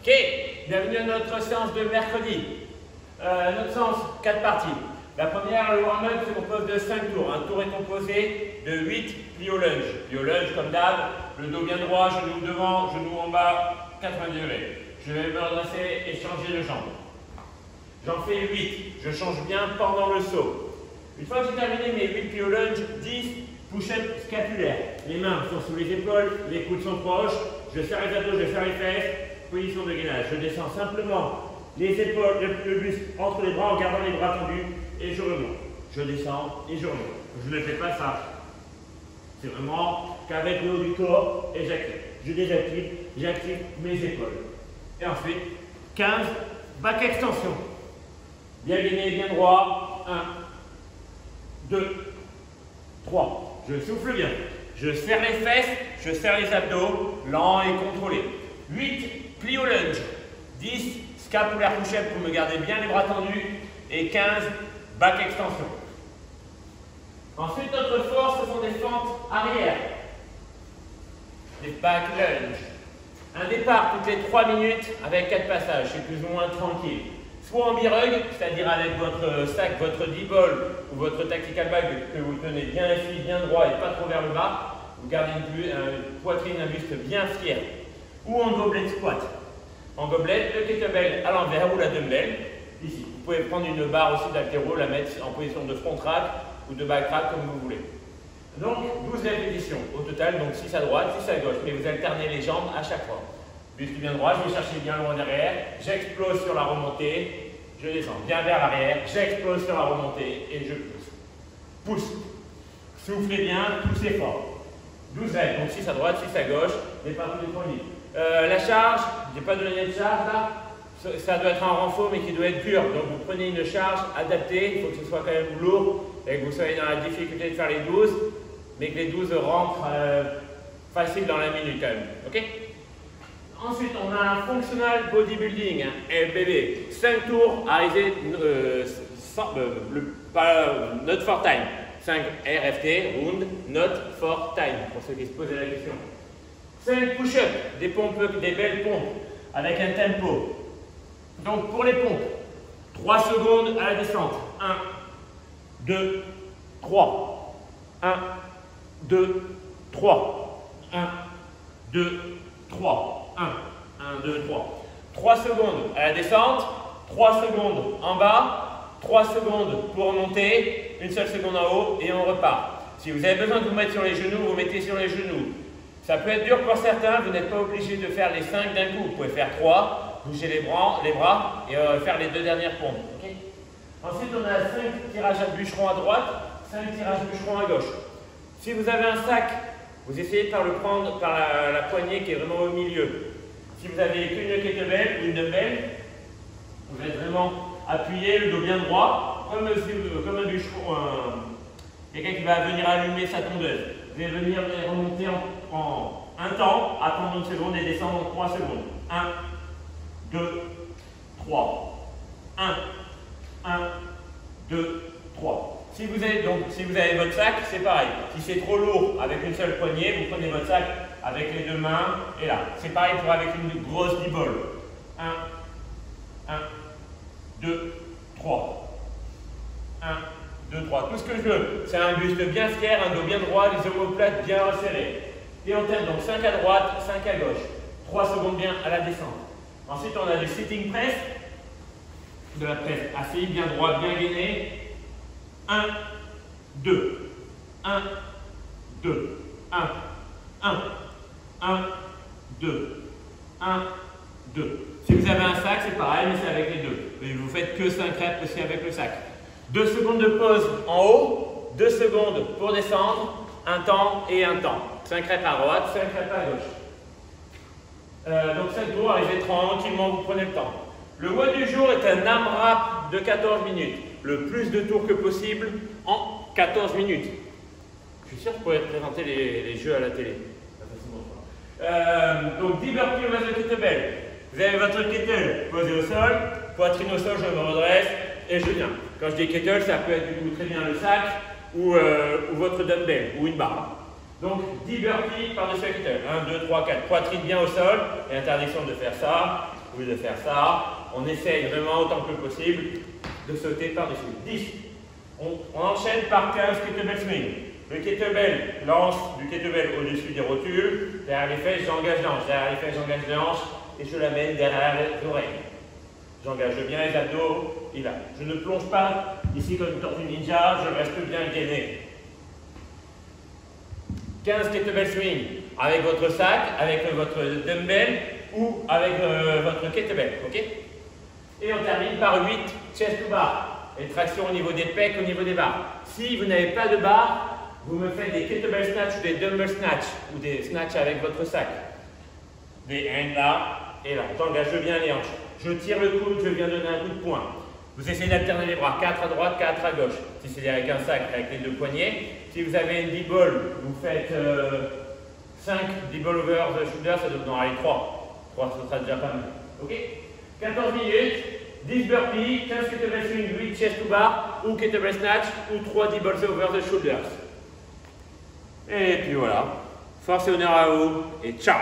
Ok, bienvenue à notre séance de mercredi. Notre séance, 4 parties. La première, le warm-up, se compose de 5 tours. Un tour est composé de 8 plis au lunge. Plis au lunge, comme d'hab, le dos bien droit, genou devant, genou en bas, 90 degrés. Je vais me redresser et changer de jambe. J'en fais 8. Je change bien pendant le saut. Une fois que j'ai terminé mes 8 plis au lunge, 10 push-ups scapulaires. Les mains sont sous les épaules, les coudes sont proches. Je serre les abdos, je serre les fesses. Position de gainage. Je descends simplement les épaules, le buste entre les bras en gardant les bras tendus et je remonte. Je descends et je remonte. Je ne fais pas ça. C'est vraiment qu'avec le haut du corps et j'active. Je désactive, j'active mes épaules. Et ensuite, 15 back extension. Bien gainé, bien droit. 1, 2, 3. Je souffle bien. Je serre les fesses, je serre les abdos, lent et contrôlé. 8 plis au lunge. 10 scapulaire push-up pour me garder bien les bras tendus. Et 15 back extension. Ensuite, notre force, ce sont des fentes arrière. Des back lunge. Un départ toutes les 3 minutes avec 4 passages. C'est plus ou moins tranquille. Soit en birug, c'est-à-dire avec votre sac, votre D-ball ou votre tactical bag que vous tenez bien assis, bien droit et pas trop vers le bas. Vous gardez une poitrine, un buste bien fier. Ou en goblet squat. En goblet, le kettlebell à l'envers ou la dumbbell. Ici. Vous pouvez prendre une barre aussi d'haltéro, la mettre en position de front rack ou de back rack comme vous voulez. Donc 12 répétitions au total, donc 6 à droite, 6 à gauche. Mais vous alternez les jambes à chaque fois. Buste bien droit, je vais chercher bien loin derrière. J'explose sur la remontée. Je descends bien vers l'arrière. J'explose sur la remontée et je pousse. Pousse. Soufflez bien, poussez fort. 12 règles, donc 6 à droite, 6 à gauche. Départ tous les 3 minutes. La charge, je n'ai pas donné de charge là. Ça doit être un renfort mais qui doit être dur. Donc vous prenez une charge adaptée, il faut que ce soit quand même lourd et que vous soyez dans la difficulté de faire les 12, mais que les 12 rentrent facile dans la minute quand même. Ok? Ensuite, on a un functional bodybuilding, LBB. 5 tours, arrivé, not for time. 5 RFT, round, not for time, pour ceux qui se posaient la question. 5 push-ups, des pompes, des belles pompes, avec un tempo. Donc pour les pompes, 3 secondes à la descente. 1, 2, 3. 1, 2, 3. 1, 2, 3. 1, 1, 2, 3. 3 secondes à la descente, 3 secondes en bas, 3 secondes pour monter, une seule seconde en haut et on repart. Si vous avez besoin de vous mettre sur les genoux, vous mettez sur les genoux. Ça peut être dur pour certains, vous n'êtes pas obligé de faire les 5 d'un coup. Vous pouvez faire 3, bouger les bras et faire les 2 dernières pompes. Okay. Ensuite, on a 5 tirages à bûcheron à droite, 5 tirages à bûcheron à gauche. Si vous avez un sac, vous essayez de faire le prendre par la poignée qui est vraiment au milieu. Si vous avez qu'une kettlebell ou une dumbbell, vous êtes vraiment appuyé, le dos bien droit, comme un bûcheron, quelqu'un qui va venir allumer sa tondeuse. Vous allez venir remonter en un temps, attendre une seconde et descendre en 3 secondes. 1, 2, 3. 1, 2, 3. Si vous avez votre sac, c'est pareil. Si c'est trop lourd avec une seule poignée, vous prenez votre sac avec les 2 mains et là. C'est pareil pour avec une grosse D-ball. 1, 2, 3. 1, 2, 3. Tout ce que je veux, c'est un buste bien fier, un dos bien droit, les omoplates bien resserrés. Et on termine donc 5 à droite, 5 à gauche. 3 secondes bien à la descente. Ensuite, on a du sitting press, de la presse assise, bien droit, bien gainé. 1, 2, 1, 2, 1, 2, 1, 2. Si vous avez un sac, c'est pareil, mais c'est avec les 2. Mais vous faites que 5 reps aussi avec le sac. 2 secondes de pause en haut, 2 secondes pour descendre, un temps et un temps. 5 reps à droite, 5 reps à gauche. Donc 5 tours, arrivez tranquillement, vous prenez le temps. Le WOD du jour est un AMRAP de 14 minutes. Le plus de tours que possible en 14 minutes. Je suis sûr que je pourrais présenter les jeux à la télé. Donc 10 burpees au base de kettlebell. Vous avez votre kettle posé au sol, poitrine au sol, je me redresse et je viens. Quand je dis kettle, ça peut être du coup très bien le sac ou votre dumbbell ou une barre. Donc 10 burpees par-dessus la kettle. 1, 2, 3, 4. Poitrine bien au sol et interdiction de faire ça. Au lieu de faire ça, on essaye vraiment autant que possible de sauter par-dessus. 10. On enchaîne par 15 kettlebell swing. Le kettlebell lance du kettlebell au-dessus des rotules. Derrière les fesses, j'engage les hanches. Derrière les fesses, j'engage les hanches et je l'amène derrière les oreilles. J'engage bien les abdos et là. Je ne plonge pas ici comme une tortue ninja, je reste bien gainé. 15 kettlebell swing avec votre sac, avec votre dumbbell ou avec votre kettlebell. Ok? Et on termine par 8 chest to bar. Les tractions au niveau des pecs, au niveau des barres. Si vous n'avez pas de barre, vous me faites des kettlebell snatch ou des dumbbell snatch ou des snatch avec votre sac. Des hands là et là. J'engage bien les hanches. Je tire le coude, je viens donner un coup de poing. Vous essayez d'alterner les bras, 4 à droite, 4 à gauche. Si c'est avec un sac, avec les deux poignets. Si vous avez une D-ball, vous faites 5 D-ball over the shoulder, ça donne allez, 3. 3, ça sera déjà pas mal. Ok? 14 minutes, 10 burpees, 15 kettlebell swing, 8 chest to bar, ou kettlebell snatch, ou 3 D-balls over the shoulders. Et puis voilà. Force et honneur à vous, et ciao!